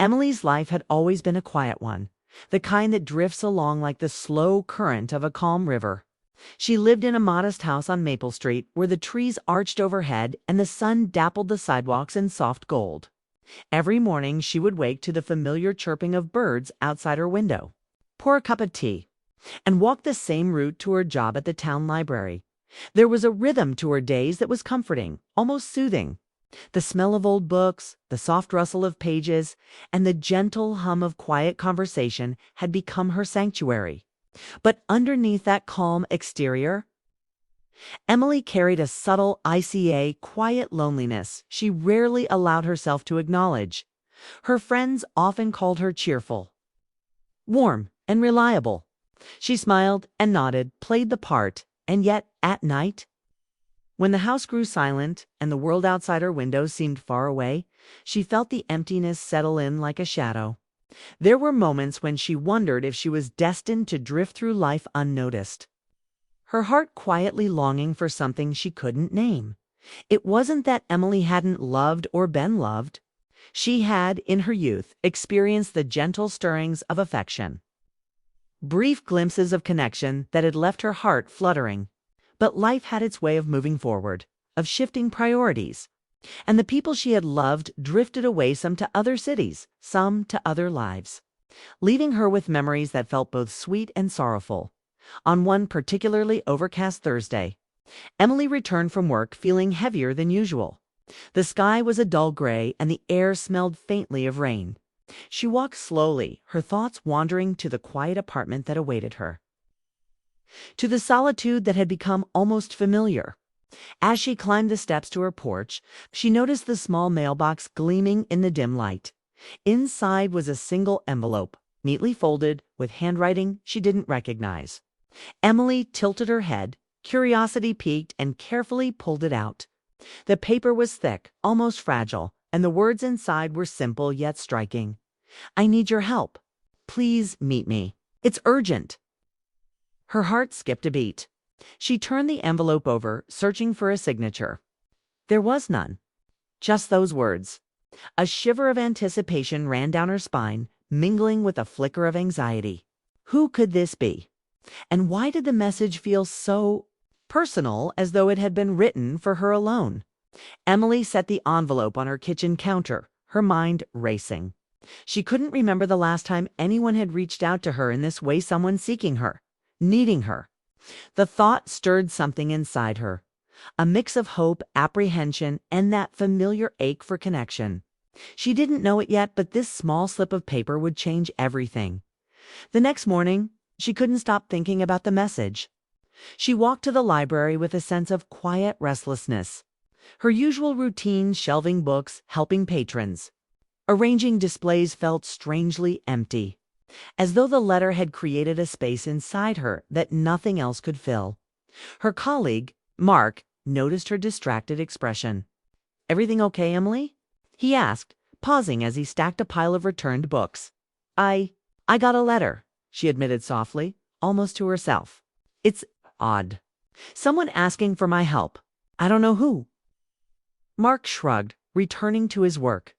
Emily's life had always been a quiet one, the kind that drifts along like the slow current of a calm river. She lived in a modest house on Maple Street where the trees arched overhead and the sun dappled the sidewalks in soft gold. Every morning she would wake to the familiar chirping of birds outside her window, pour a cup of tea, and walk the same route to her job at the town library. There was a rhythm to her days that was comforting, almost soothing. The smell of old books, the soft rustle of pages, and the gentle hum of quiet conversation had become her sanctuary. But underneath that calm exterior, Emily carried a subtle, quiet loneliness she rarely allowed herself to acknowledge. Her friends often called her cheerful, warm, and reliable. She smiled and nodded, played the part, and yet, at night, when the house grew silent and the world outside her window seemed far away, she felt the emptiness settle in like a shadow. There were moments when she wondered if she was destined to drift through life unnoticed, her heart quietly longing for something she couldn't name. It wasn't that Emily hadn't loved or been loved. She had, in her youth, experienced the gentle stirrings of affection, brief glimpses of connection that had left her heart fluttering. But life had its way of moving forward, of shifting priorities, and the people she had loved drifted away, some to other cities, some to other lives, leaving her with memories that felt both sweet and sorrowful. On one particularly overcast Thursday, Emily returned from work feeling heavier than usual. The sky was a dull gray and the air smelled faintly of rain. She walked slowly, her thoughts wandering to the quiet apartment that awaited her, to the solitude that had become almost familiar. As she climbed the steps to her porch, she noticed the small mailbox gleaming in the dim light. Inside was a single envelope, neatly folded, with handwriting she didn't recognize. Emily tilted her head, curiosity piqued, and carefully pulled it out. The paper was thick, almost fragile, and the words inside were simple yet striking. "I need your help. Please meet me. It's urgent." Her heart skipped a beat. She turned the envelope over, searching for a signature. There was none. Just those words. A shiver of anticipation ran down her spine, mingling with a flicker of anxiety. Who could this be? And why did the message feel so personal, as though it had been written for her alone? Emily set the envelope on her kitchen counter, her mind racing. She couldn't remember the last time anyone had reached out to her in this way, someone seeking her, needing her. The thought stirred something inside her, a mix of hope, apprehension, and that familiar ache for connection. She didn't know it yet, but this small slip of paper would change everything. The next morning, she couldn't stop thinking about the message. She walked to the library with a sense of quiet restlessness. Her usual routine, shelving books, helping patrons, arranging displays, felt strangely empty, as though the letter had created a space inside her that nothing else could fill. Her colleague, Mark, noticed her distracted expression. "Everything okay, Emily?" he asked, pausing as he stacked a pile of returned books. I got a letter," she admitted softly, almost to herself. "It's odd. Someone asking for my help. I don't know who." Mark shrugged, returning to his work.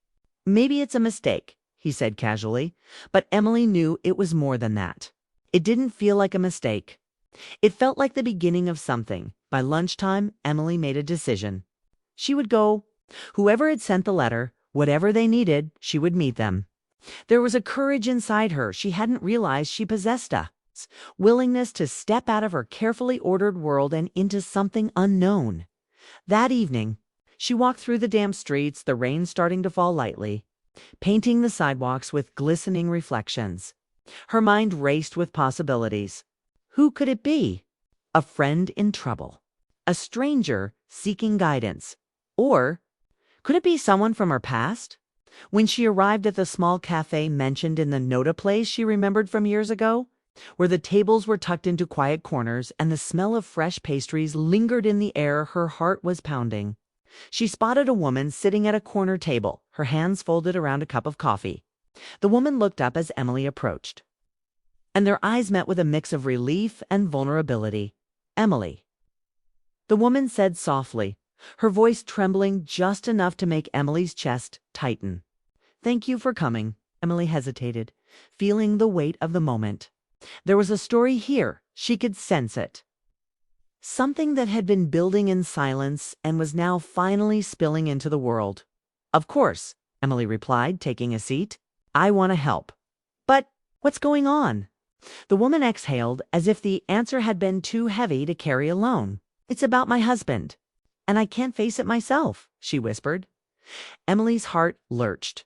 "Maybe it's a mistake," he said casually, but Emily knew it was more than that. It didn't feel like a mistake. It felt like the beginning of something. By lunchtime, Emily made a decision. She would go. Whoever had sent the letter, whatever they needed, she would meet them. There was a courage inside her she hadn't realized she possessed, a willingness to step out of her carefully ordered world and into something unknown. That evening, she walked through the damp streets, the rain starting to fall lightly, painting the sidewalks with glistening reflections. Her mind raced with possibilities. Who could it be? A friend in trouble? A stranger seeking guidance? Or could it be someone from her past? When she arrived at the small cafe mentioned in the Nota place she remembered from years ago, where the tables were tucked into quiet corners and the smell of fresh pastries lingered in the air, her heart was pounding. She spotted a woman sitting at a corner table, her hands folded around a cup of coffee. The woman looked up as Emily approached, and their eyes met with a mix of relief and vulnerability. "Emily," the woman said softly, her voice trembling just enough to make Emily's chest tighten. "Thank you for coming. Emily hesitated, feeling the weight of the moment. There was a story here. She could sense it. Something that had been building in silence and was now finally spilling into the world. Of course, Emily replied, taking a seat. I want to help. But what's going on? The woman exhaled as if the answer had been too heavy to carry alone. It's about my husband. And I can't face it myself, she whispered. Emily's heart lurched.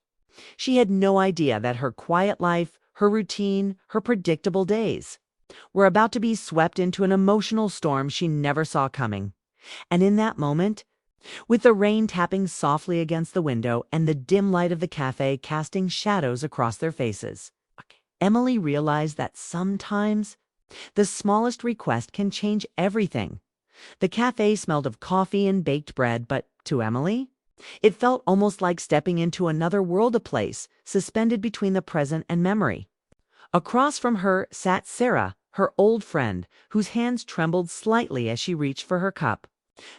She had no idea that her quiet life, her routine, her predictable days were about to be swept into an emotional storm she never saw coming. And in that moment, with the rain tapping softly against the window and the dim light of the cafe casting shadows across their faces, Emily realized that sometimes the smallest request can change everything. The cafe smelled of coffee and baked bread, but to Emily, it felt almost like stepping into another world, a place suspended between the present and memory. Across from her sat Sarah, her old friend, whose hands trembled slightly as she reached for her cup.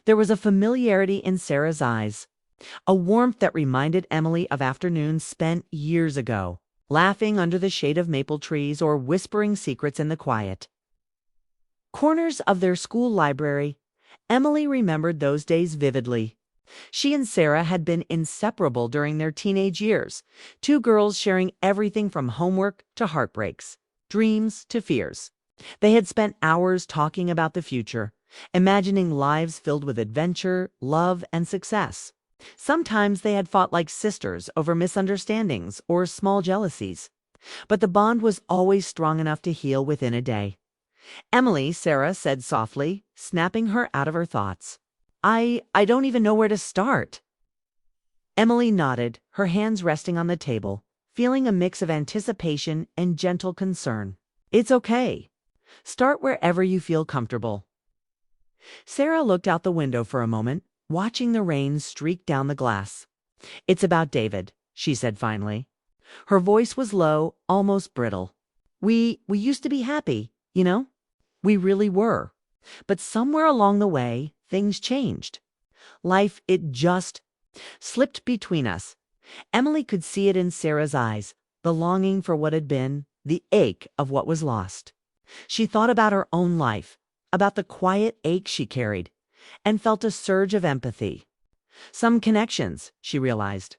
There was a familiarity in Sarah's eyes, a warmth that reminded Emily of afternoons spent years ago, laughing under the shade of maple trees or whispering secrets in the quiet corners of their school library. Emily remembered those days vividly. She and Sarah had been inseparable during their teenage years, two girls sharing everything from homework to heartbreaks, dreams to fears. They had spent hours talking about the future, imagining lives filled with adventure, love, and success. Sometimes they had fought like sisters over misunderstandings or small jealousies, but the bond was always strong enough to heal within a day. Emily, Sarah said softly, snapping her out of her thoughts. I don't even know where to start. Emily nodded, her hands resting on the table, feeling a mix of anticipation and gentle concern. It's okay. Start wherever you feel comfortable. Sarah looked out the window for a moment, watching the rain streak down the glass. It's about David, she said finally. Her voice was low, almost brittle. We used to be happy, you know? We really were. But somewhere along the way, things changed. Life, it just slipped between us. Emily could see it in Sarah's eyes, the longing for what had been, the ache of what was lost. She thought about her own life, about the quiet ache she carried, and felt a surge of empathy. Some connections, she realized,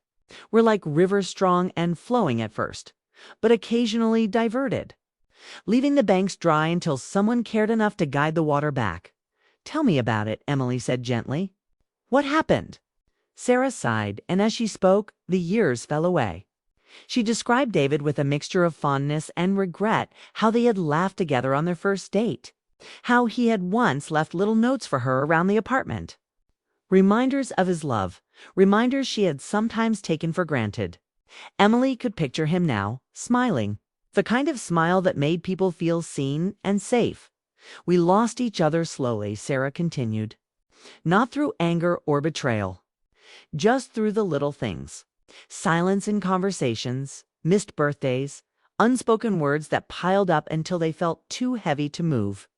were like rivers, strong and flowing at first, but occasionally diverted, leaving the banks dry until someone cared enough to guide the water back. Tell me about it, Emily said gently. What happened? Sarah sighed, and as she spoke, the years fell away. She described David with a mixture of fondness and regret, how they had laughed together on their first date, how he had once left little notes for her around the apartment. Reminders of his love, reminders she had sometimes taken for granted. Emily could picture him now, smiling, the kind of smile that made people feel seen and safe. We lost each other slowly, Sarah continued. Not through anger or betrayal, just through the little things. Silence in conversations, missed birthdays, unspoken words that piled up until they felt too heavy to move.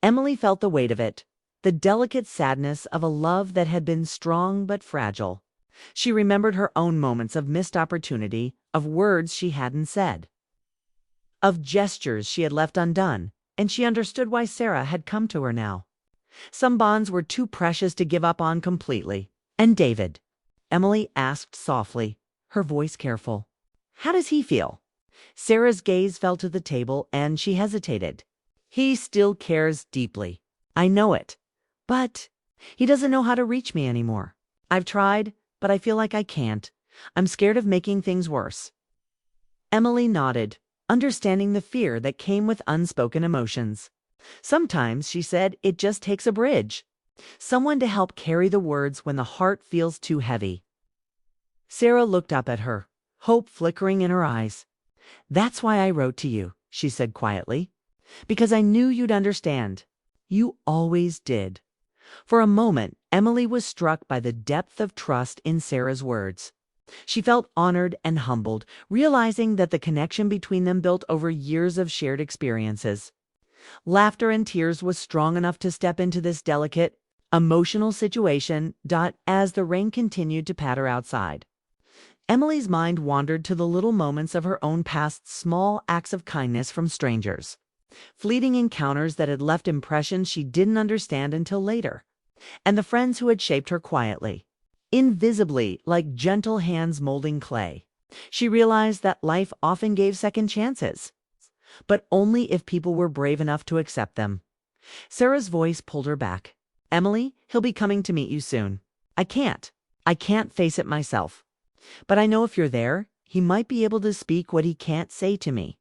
Emily felt the weight of it, the delicate sadness of a love that had been strong but fragile. She remembered her own moments of missed opportunity, of words she hadn't said, of gestures she had left undone, and she understood why Sarah had come to her now. Some bonds were too precious to give up on completely. And David? Emily asked softly, her voice careful. How does he feel? Sarah's gaze fell to the table, and she hesitated. He still cares deeply. I know it. But he doesn't know how to reach me anymore. I've tried, but I feel like I can't. I'm scared of making things worse. Emily nodded, understanding the fear that came with unspoken emotions. Sometimes, she said, it just takes a bridge. Someone to help carry the words when the heart feels too heavy. Sarah looked up at her, hope flickering in her eyes. That's why I wrote to you, she said quietly. Because I knew you'd understand. You always did. For a moment, Emily was struck by the depth of trust in Sarah's words. She felt honored and humbled, realizing that the connection between them built over years of shared experiences. Laughter and tears was strong enough to step into this delicate, emotional situation, as the rain continued to patter outside. Emily's mind wandered to the little moments of her own past, small acts of kindness from strangers. Fleeting encounters that had left impressions she didn't understand until later. And the friends who had shaped her quietly, invisibly, like gentle hands molding clay. She realized that life often gave second chances, but only if people were brave enough to accept them. Sarah's voice pulled her back. Emily, he'll be coming to meet you soon. I can't. I can't face it myself. But I know if you're there, he might be able to speak what he can't say to me.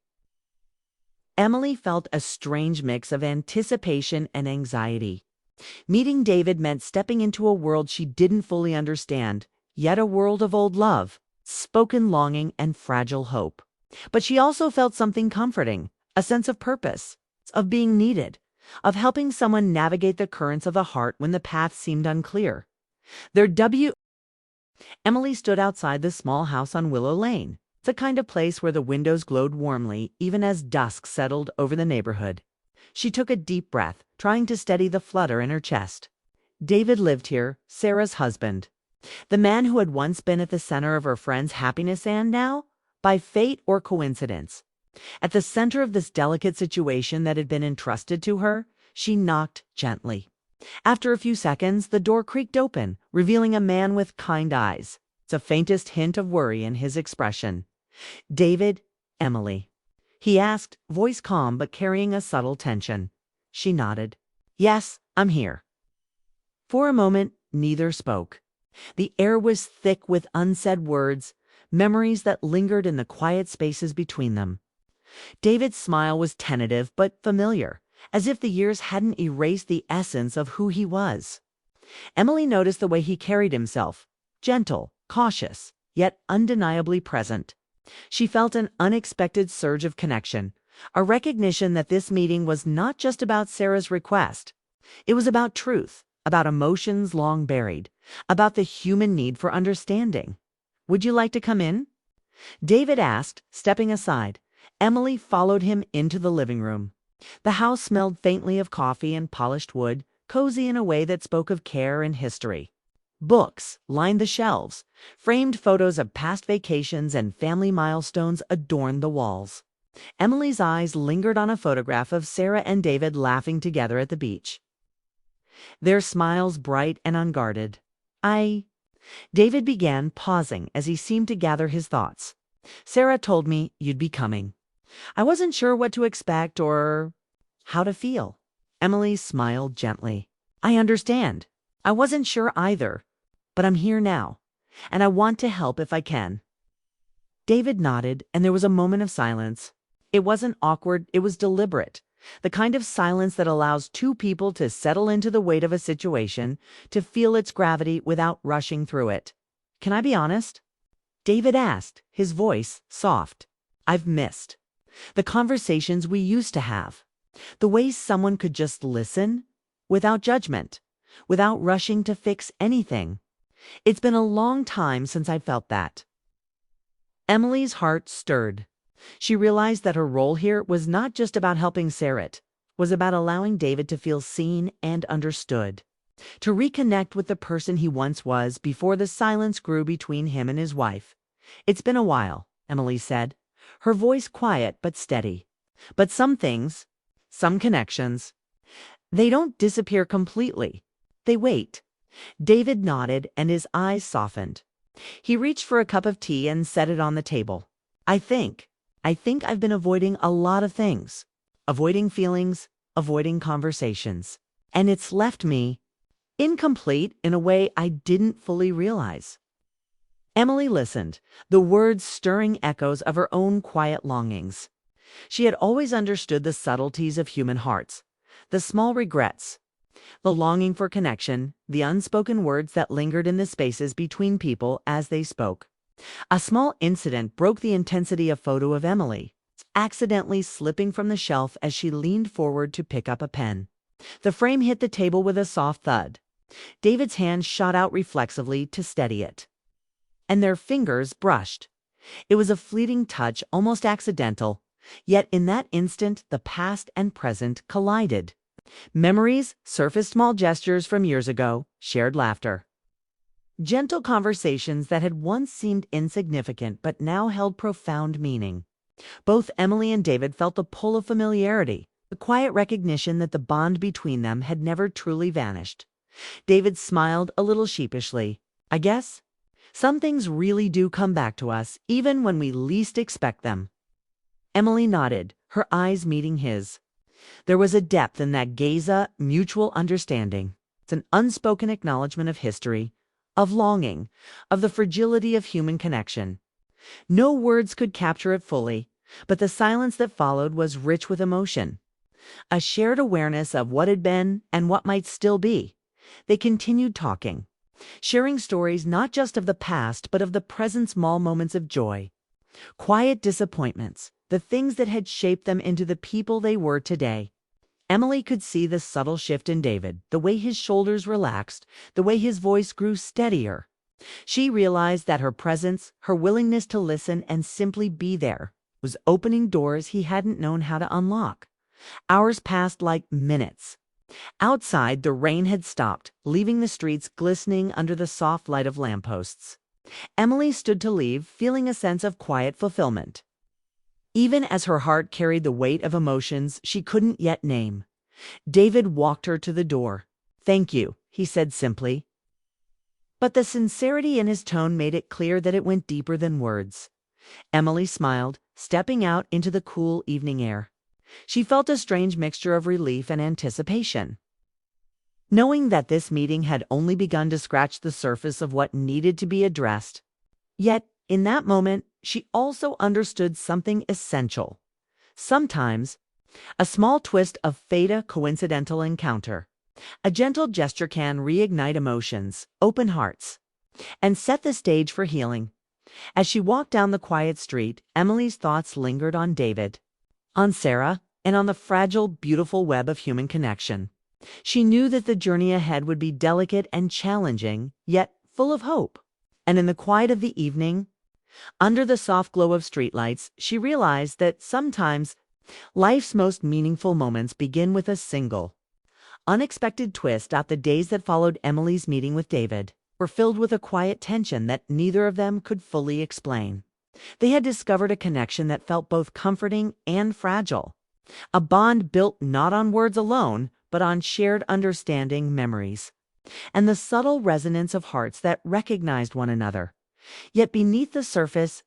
Emily felt a strange mix of anticipation and anxiety. Meeting David meant stepping into a world she didn't fully understand, yet a world of old love, spoken longing, and fragile hope. But she also felt something comforting, a sense of purpose, of being needed, of helping someone navigate the currents of the heart when the path seemed unclear. Emily stood outside the small house on Willow Lane, the kind of place where the windows glowed warmly even as dusk settled over the neighborhood. She took a deep breath, trying to steady the flutter in her chest. David lived here, Sarah's husband. The man who had once been at the center of her friend's happiness and now, by fate or coincidence, at the center of this delicate situation that had been entrusted to her, she knocked gently. After a few seconds, the door creaked open, revealing a man with kind eyes, the faintest hint of worry in his expression. David, Emily, he asked, voice calm but carrying a subtle tension. She nodded. Yes, I'm here. For a moment, neither spoke. The air was thick with unsaid words, memories that lingered in the quiet spaces between them. David's smile was tentative but familiar, as if the years hadn't erased the essence of who he was. Emily noticed the way he carried himself, gentle, cautious, yet undeniably present. She felt an unexpected surge of connection, a recognition that this meeting was not just about Sarah's request. It was about truth, about emotions long buried, about the human need for understanding. Would you like to come in? David asked, stepping aside. Emily followed him into the living room. The house smelled faintly of coffee and polished wood, cozy in a way that spoke of care and history. Books lined the shelves. Framed photos of past vacations and family milestones adorned the walls. Emily's eyes lingered on a photograph of Sarah and David laughing together at the beach. Their smiles bright and unguarded. David began, pausing as he seemed to gather his thoughts. Sarah told me you'd be coming. I wasn't sure what to expect or how to feel. Emily smiled gently. I understand. I wasn't sure either, but I'm here now, and I want to help if I can. David nodded, and there was a moment of silence. It wasn't awkward, it was deliberate. The kind of silence that allows two people to settle into the weight of a situation, to feel its gravity without rushing through it. Can I be honest? David asked, his voice soft. I've missed the conversations we used to have. The way someone could just listen, without judgment, without rushing to fix anything. It's been a long time since I felt that. Emily's heart stirred. She realized that her role here was not just about helping Sarah, was about allowing David to feel seen and understood, to reconnect with the person he once was before the silence grew between him and his wife. It's been a while, Emily said, her voice quiet but steady. But some things, some connections, they don't disappear completely. They wait. David nodded and his eyes softened. He reached for a cup of tea and set it on the table. I think I've been avoiding a lot of things. Avoiding feelings, avoiding conversations. And it's left me incomplete in a way I didn't fully realize. Emily listened, the words stirring echoes of her own quiet longings. She had always understood the subtleties of human hearts, the small regrets, the longing for connection, the unspoken words that lingered in the spaces between people as they spoke. A small incident broke the intensity of photo of Emily, accidentally slipping from the shelf as she leaned forward to pick up a pen. The frame hit the table with a soft thud. David's hand shot out reflexively to steady it, and their fingers brushed. It was a fleeting touch, almost accidental, yet in that instant the past and present collided. Memories surfaced, small gestures from years ago, shared laughter. gentle conversations that had once seemed insignificant but now held profound meaning. Both Emily and David felt the pull of familiarity, the quiet recognition that the bond between them had never truly vanished. David smiled a little sheepishly. I guess some things really do come back to us, even when we least expect them. Emily nodded, her eyes meeting his. There was a depth in that gaze, a mutual understanding. It's an unspoken acknowledgement of history, of longing, of the fragility of human connection. No words could capture it fully, but the silence that followed was rich with emotion. A shared awareness of what had been and what might still be. They continued talking, sharing stories not just of the past but of the present, small moments of joy, quiet disappointments, the things that had shaped them into the people they were today. Emily could see the subtle shift in David, the way his shoulders relaxed, the way his voice grew steadier. She realized that her presence, her willingness to listen and simply be there, was opening doors he hadn't known how to unlock. Hours passed like minutes. Outside, the rain had stopped, leaving the streets glistening under the soft light of lampposts. Emily stood to leave, feeling a sense of quiet fulfillment. Even as her heart carried the weight of emotions she couldn't yet name, David walked her to the door. "Thank you," he said simply. But the sincerity in his tone made it clear that it went deeper than words. Emily smiled, stepping out into the cool evening air. She felt a strange mixture of relief and anticipation. Knowing that this meeting had only begun to scratch the surface of what needed to be addressed. Yet, in that moment, she also understood something essential. Sometimes, a small twist of fate, a coincidental encounter, a gentle gesture can reignite emotions, open hearts, and set the stage for healing. As she walked down the quiet street, Emily's thoughts lingered on David, on Sarah, and on the fragile, beautiful web of human connection. She knew that the journey ahead would be delicate and challenging, yet full of hope. And in the quiet of the evening, under the soft glow of streetlights, she realized that sometimes life's most meaningful moments begin with a single, unexpected twist. The days that followed Emily's meeting with David were filled with a quiet tension that neither of them could fully explain. They had discovered a connection that felt both comforting and fragile, a bond built not on words alone, but on shared understanding, memories, and the subtle resonance of hearts that recognized one another. Yet beneath the surface,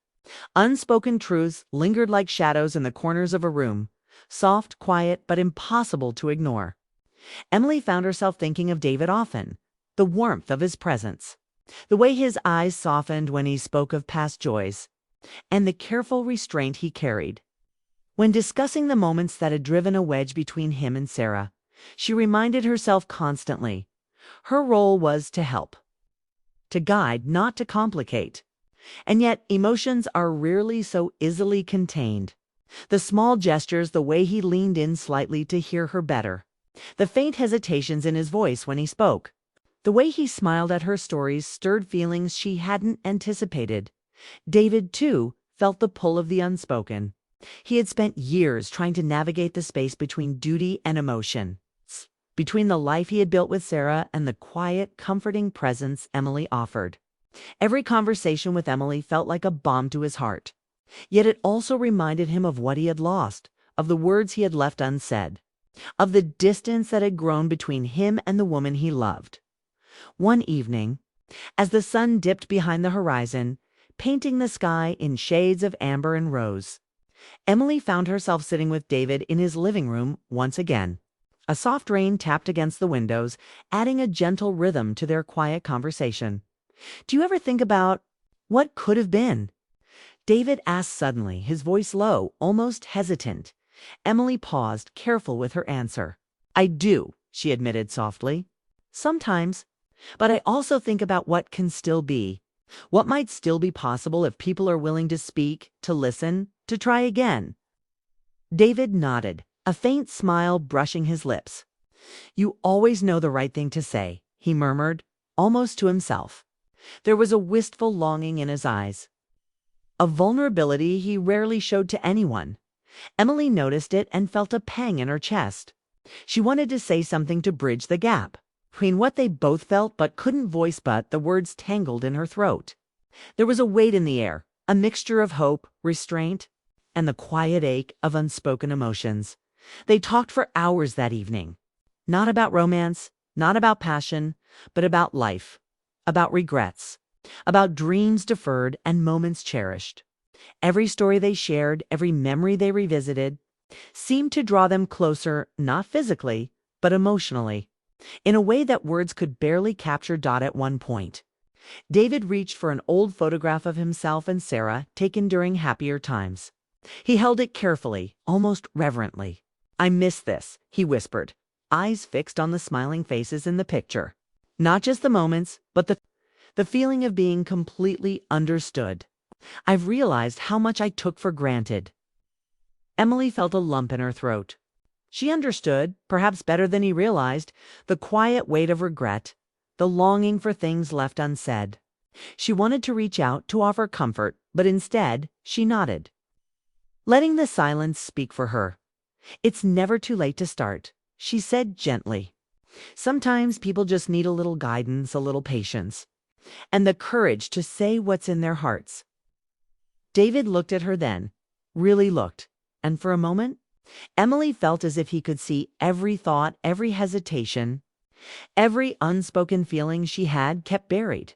unspoken truths lingered like shadows in the corners of a room, soft, quiet, but impossible to ignore. Emily found herself thinking of David often, the warmth of his presence, the way his eyes softened when he spoke of past joys, and the careful restraint he carried. When discussing the moments that had driven a wedge between him and Sarah, she reminded herself constantly, her role was to help, to guide, not to complicate. And yet, emotions are rarely so easily contained. The small gestures, the way he leaned in slightly to hear her better, the faint hesitations in his voice when he spoke, the way he smiled at her stories stirred feelings she hadn't anticipated. David, too, felt the pull of the unspoken. He had spent years trying to navigate the space between duty and emotion, between the life he had built with Sarah and the quiet, comforting presence Emily offered. Every conversation with Emily felt like a balm to his heart. Yet it also reminded him of what he had lost, of the words he had left unsaid, of the distance that had grown between him and the woman he loved. One evening, as the sun dipped behind the horizon, painting the sky in shades of amber and rose, Emily found herself sitting with David in his living room once again. A soft rain tapped against the windows, adding a gentle rhythm to their quiet conversation. "Do you ever think about what could have been?" David asked suddenly, his voice low, almost hesitant. Emily paused, careful with her answer. "I do," she admitted softly. "Sometimes. But I also think about what can still be. What might still be possible if people are willing to speak, to listen, to try again." David nodded, a faint smile brushing his lips. "You always know the right thing to say," he murmured, almost to himself. There was a wistful longing in his eyes, a vulnerability he rarely showed to anyone. Emily noticed it and felt a pang in her chest. She wanted to say something to bridge the gap, between what they both felt but couldn't voice, but the words tangled in her throat. There was a weight in the air, a mixture of hope, restraint, and the quiet ache of unspoken emotions. They talked for hours that evening. Not about romance, not about passion, but about life, about regrets, about dreams deferred and moments cherished. Every story they shared, every memory they revisited, seemed to draw them closer, not physically, but emotionally, in a way that words could barely capture. At one point, David reached for an old photograph of himself and Sarah taken during happier times. He held it carefully, almost reverently. "I miss this," he whispered, eyes fixed on the smiling faces in the picture. "Not just the moments, but the feeling of being completely understood. I've realized how much I took for granted." Emily felt a lump in her throat. She understood, perhaps better than he realized, the quiet weight of regret, the longing for things left unsaid. She wanted to reach out to offer comfort, but instead she nodded, letting the silence speak for her. "It's never too late to start," she said gently. "Sometimes people just need a little guidance, a little patience, and the courage to say what's in their hearts." David looked at her then, really looked, and for a moment, Emily felt as if he could see every thought, every hesitation, every unspoken feeling she had kept buried.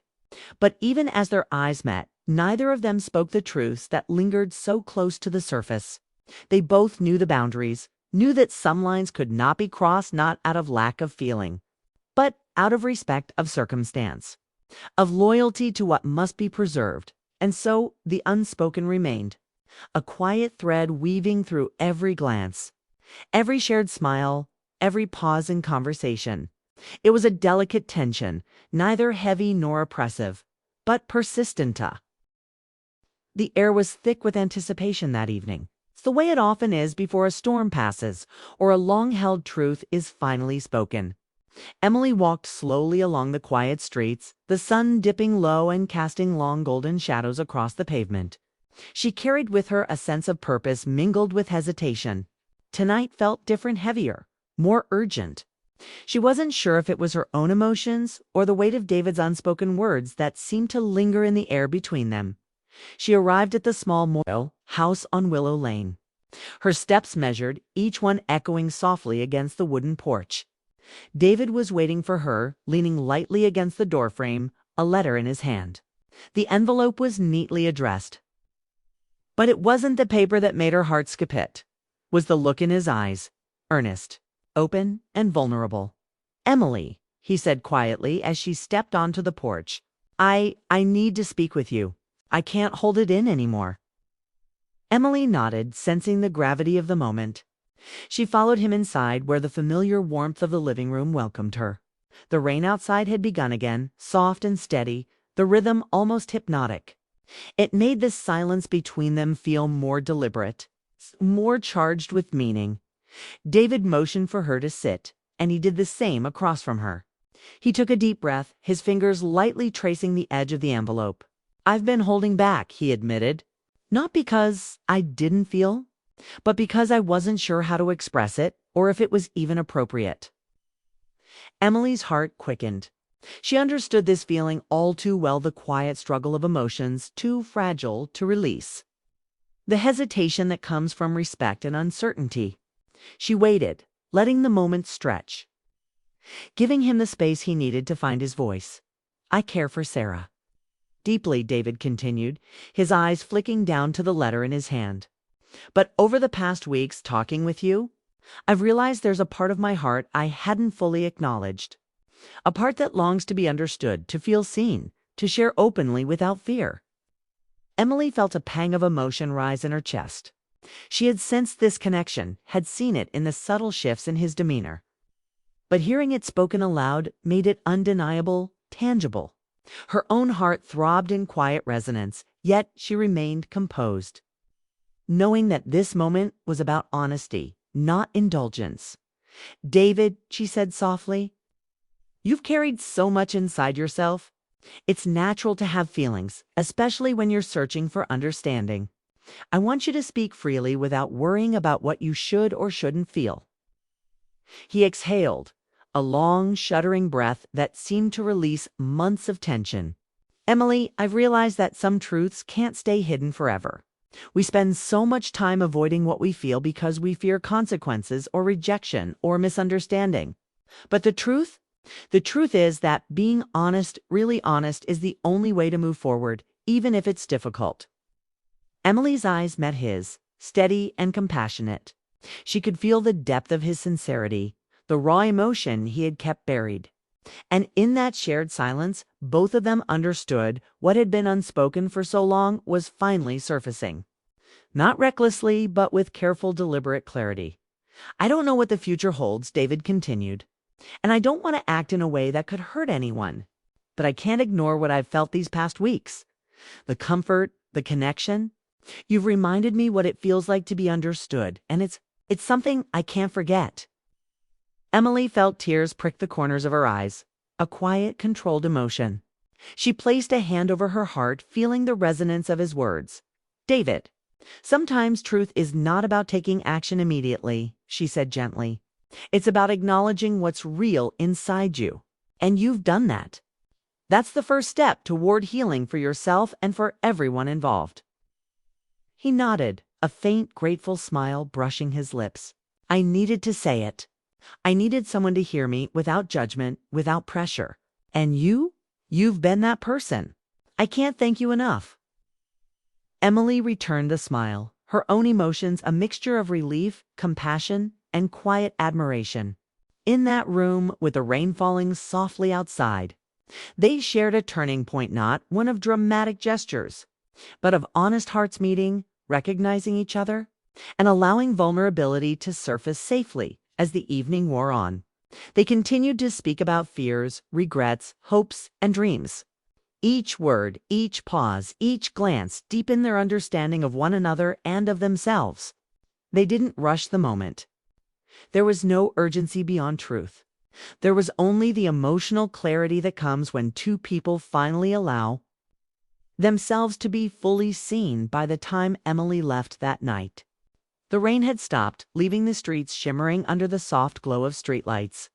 But even as their eyes met, neither of them spoke the truths that lingered so close to the surface. They both knew the boundaries, knew that some lines could not be crossed, not out of lack of feeling, but out of respect of circumstance, of loyalty to what must be preserved. And so the unspoken remained, a quiet thread weaving through every glance, every shared smile, every pause in conversation. It was a delicate tension, neither heavy nor oppressive, but persistent. The air was thick with anticipation that evening. It's the way it often is before a storm passes or a long-held truth is finally spoken. Emily walked slowly along the quiet streets, the sun dipping low and casting long golden shadows across the pavement. She carried with her a sense of purpose mingled with hesitation. Tonight felt different, heavier, more urgent. She wasn't sure if it was her own emotions or the weight of David's unspoken words that seemed to linger in the air between them. She arrived at the small Moyle house on Willow Lane. Her steps measured, each one echoing softly against the wooden porch. David was waiting for her, leaning lightly against the doorframe, a letter in his hand. The envelope was neatly addressed. But it wasn't the paper that made her heart skip it. Was the look in his eyes, earnest, open, and vulnerable. "Emily," he said quietly as she stepped onto the porch, I need to speak with you. I can't hold it in anymore." Emily nodded, sensing the gravity of the moment. She followed him inside, where the familiar warmth of the living room welcomed her. The rain outside had begun again, soft and steady, the rhythm almost hypnotic. It made the silence between them feel more deliberate, more charged with meaning. David motioned for her to sit, and he did the same across from her. He took a deep breath, his fingers lightly tracing the edge of the envelope. "I've been holding back," he admitted. "Not because I didn't feel, but because I wasn't sure how to express it or if it was even appropriate." Emily's heart quickened. She understood this feeling all too well, the quiet struggle of emotions too fragile to release. The hesitation that comes from respect and uncertainty. She waited, letting the moment stretch, giving him the space he needed to find his voice. "I care for Sarah deeply," David continued, his eyes flicking down to the letter in his hand. "But over the past weeks talking with you, I've realized there's a part of my heart I hadn't fully acknowledged. A part that longs to be understood, to feel seen, to share openly without fear." Emily felt a pang of emotion rise in her chest. She had sensed this connection, had seen it in the subtle shifts in his demeanor. But hearing it spoken aloud made it undeniable, tangible. Her own heart throbbed in quiet resonance, yet she remained composed, knowing that this moment was about honesty, not indulgence. "David," she said softly, "you've carried so much inside yourself. It's natural to have feelings, especially when you're searching for understanding. I want you to speak freely without worrying about what you should or shouldn't feel." He exhaled, a long, shuddering breath that seemed to release months of tension. Emily, I've realized that some truths can't stay hidden forever. We spend so much time avoiding what we feel because we fear consequences or rejection or misunderstanding. But the truth is that being honest, really honest, is the only way to move forward, even if it's difficult. Emily's eyes met his, steady and compassionate. She could feel the depth of his sincerity, the raw emotion he had kept buried. And in that shared silence, both of them understood what had been unspoken for so long was finally surfacing. Not recklessly, but with careful, deliberate clarity. I don't know what the future holds, David continued. And I don't want to act in a way that could hurt anyone. But I can't ignore what I've felt these past weeks. The comfort, the connection. You've reminded me what it feels like to be understood, and it's something I can't forget. Emily felt tears prick the corners of her eyes, a quiet, controlled emotion. She placed a hand over her heart, feeling the resonance of his words. David, sometimes truth is not about taking action immediately, she said gently. It's about acknowledging what's real inside you. And you've done that. That's the first step toward healing for yourself and for everyone involved. He nodded, a faint, grateful smile brushing his lips. I needed to say it. I needed someone to hear me without judgment, without pressure. And you've been that person. I can't thank you enough. Emily returned the smile, her own emotions a mixture of relief, compassion, and quiet admiration. In that room, with the rain falling softly outside, they shared a turning point, not one of dramatic gestures, but of honest hearts meeting, recognizing each other, and allowing vulnerability to surface safely as the evening wore on. They continued to speak about fears, regrets, hopes, and dreams. Each word, each pause, each glance deepened their understanding of one another and of themselves. They didn't rush the moment. There was no urgency beyond truth. There was only the emotional clarity that comes when two people finally allow themselves to be fully seen. By the time Emily left that night, the rain had stopped, leaving the streets shimmering under the soft glow of streetlights.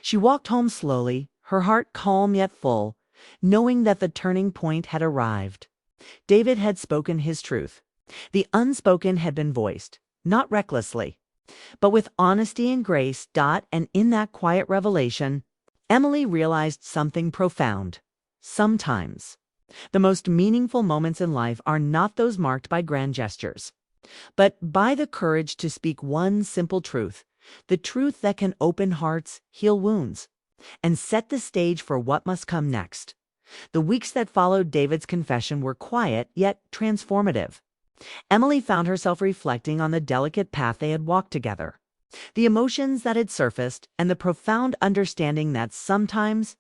She walked home slowly, her heart calm yet full, knowing that the turning point had arrived. David had spoken his truth. The unspoken had been voiced, not recklessly, but with honesty and grace. And in that quiet revelation, Emily realized something profound. Sometimes, the most meaningful moments in life are not those marked by grand gestures, but by the courage to speak one simple truth, the truth that can open hearts, heal wounds, and set the stage for what must come next. The weeks that followed David's confession were quiet yet transformative. Emily found herself reflecting on the delicate path they had walked together, the emotions that had surfaced, and the profound understanding that sometimes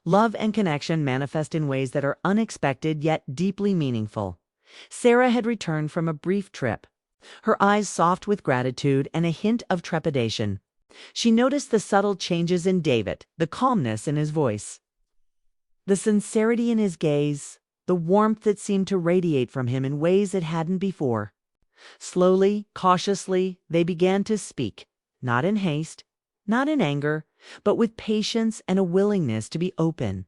love and connection manifest in ways that are unexpected yet deeply meaningful. Sarah had returned from a brief trip, her eyes soft with gratitude and a hint of trepidation. She noticed the subtle changes in David, the calmness in his voice, the sincerity in his gaze, the warmth that seemed to radiate from him in ways it hadn't before. Slowly, cautiously, they began to speak, not in haste, not in anger, but with patience and a willingness to be open.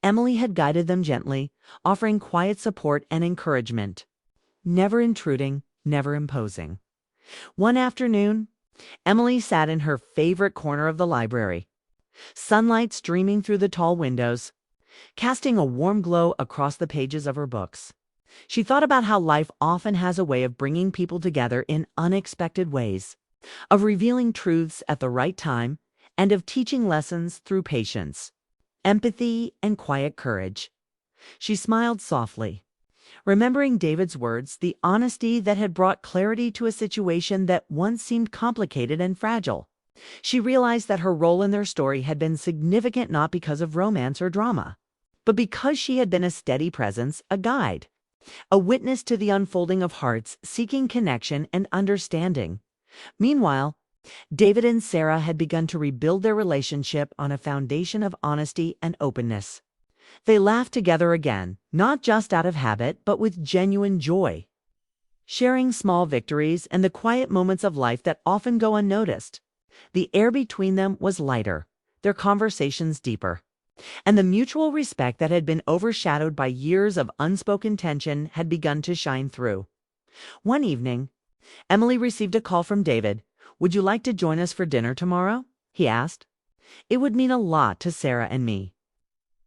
Emily had guided them gently, offering quiet support and encouragement, never intruding, never imposing. One afternoon, Emily sat in her favorite corner of the library, sunlight streaming through the tall windows, casting a warm glow across the pages of her books. She thought about how life often has a way of bringing people together in unexpected ways, of revealing truths at the right time, and of teaching lessons through patience, empathy, and quiet courage. She smiled softly, remembering David's words, the honesty that had brought clarity to a situation that once seemed complicated and fragile. She realized that her role in their story had been significant not because of romance or drama, but because she had been a steady presence, a guide, a witness to the unfolding of hearts seeking connection and understanding. Meanwhile, David and Sarah had begun to rebuild their relationship on a foundation of honesty and openness. They laughed together again, not just out of habit, but with genuine joy, sharing small victories and the quiet moments of life that often go unnoticed. The air between them was lighter, their conversations deeper. And the mutual respect that had been overshadowed by years of unspoken tension had begun to shine through. One evening, Emily received a call from David. "Would you like to join us for dinner tomorrow?" he asked. "It would mean a lot to Sarah and me."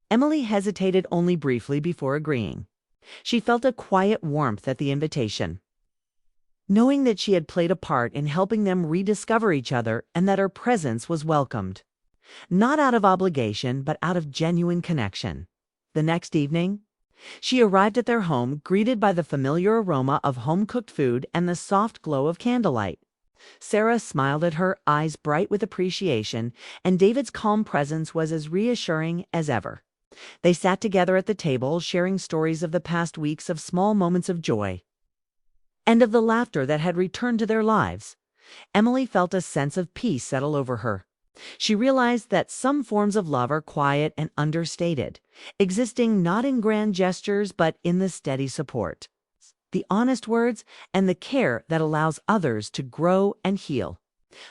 Emily hesitated only briefly before agreeing. She felt a quiet warmth at the invitation, knowing that she had played a part in helping them rediscover each other and that her presence was welcomed, not out of obligation, but out of genuine connection. The next evening, she arrived at their home, greeted by the familiar aroma of home-cooked food and the soft glow of candlelight. Sarah smiled at her, eyes bright with appreciation, and David's calm presence was as reassuring as ever. They sat together at the table, sharing stories of the past weeks, of small moments of joy, and of the laughter that had returned to their lives. Emily felt a sense of peace settle over her. She realized that some forms of love are quiet and understated, existing not in grand gestures but in the steady support, the honest words, and the care that allows others to grow and heal.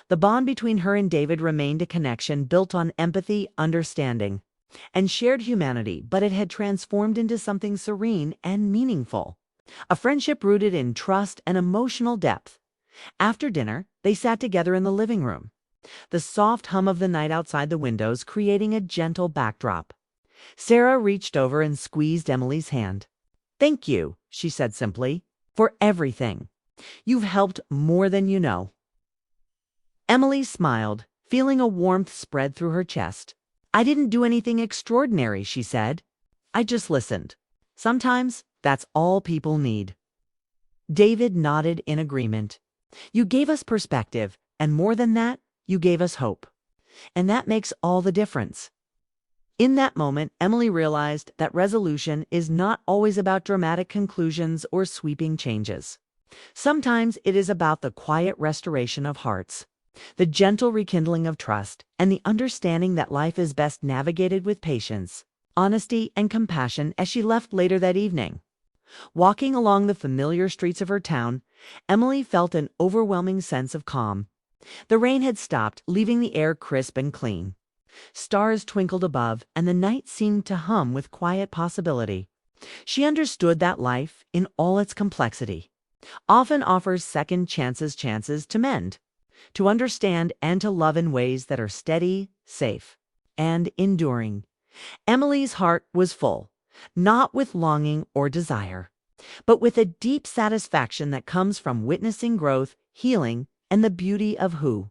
The bond between her and David remained a connection built on empathy, understanding, and shared humanity, but it had transformed into something serene and meaningful, a friendship rooted in trust and emotional depth. After dinner, they sat together in the living room, the soft hum of the night outside the windows creating a gentle backdrop. Sarah reached over and squeezed Emily's hand. "Thank you," she said simply, "for everything. You've helped more than you know." Emily smiled, feeling a warmth spread through her chest. "I didn't do anything extraordinary," she said. "I just listened. Sometimes that's all people need." David nodded in agreement. "You gave us perspective, and more than that, you gave us hope. And that makes all the difference." In that moment, Emily realized that resolution is not always about dramatic conclusions or sweeping changes. Sometimes it is about the quiet restoration of hearts, the gentle rekindling of trust, and the understanding that life is best navigated with patience, honesty, and compassion. As she left later that evening, walking along the familiar streets of her town, Emily felt an overwhelming sense of calm. The rain had stopped, leaving the air crisp and clean. Stars twinkled above, and the night seemed to hum with quiet possibility. She understood that life, in all its complexity, often offers second chances to mend, to understand, and to love in ways that are steady, safe, and enduring. Emily's heart was full, not with longing or desire, but with a deep satisfaction that comes from witnessing growth, healing, and the beauty of who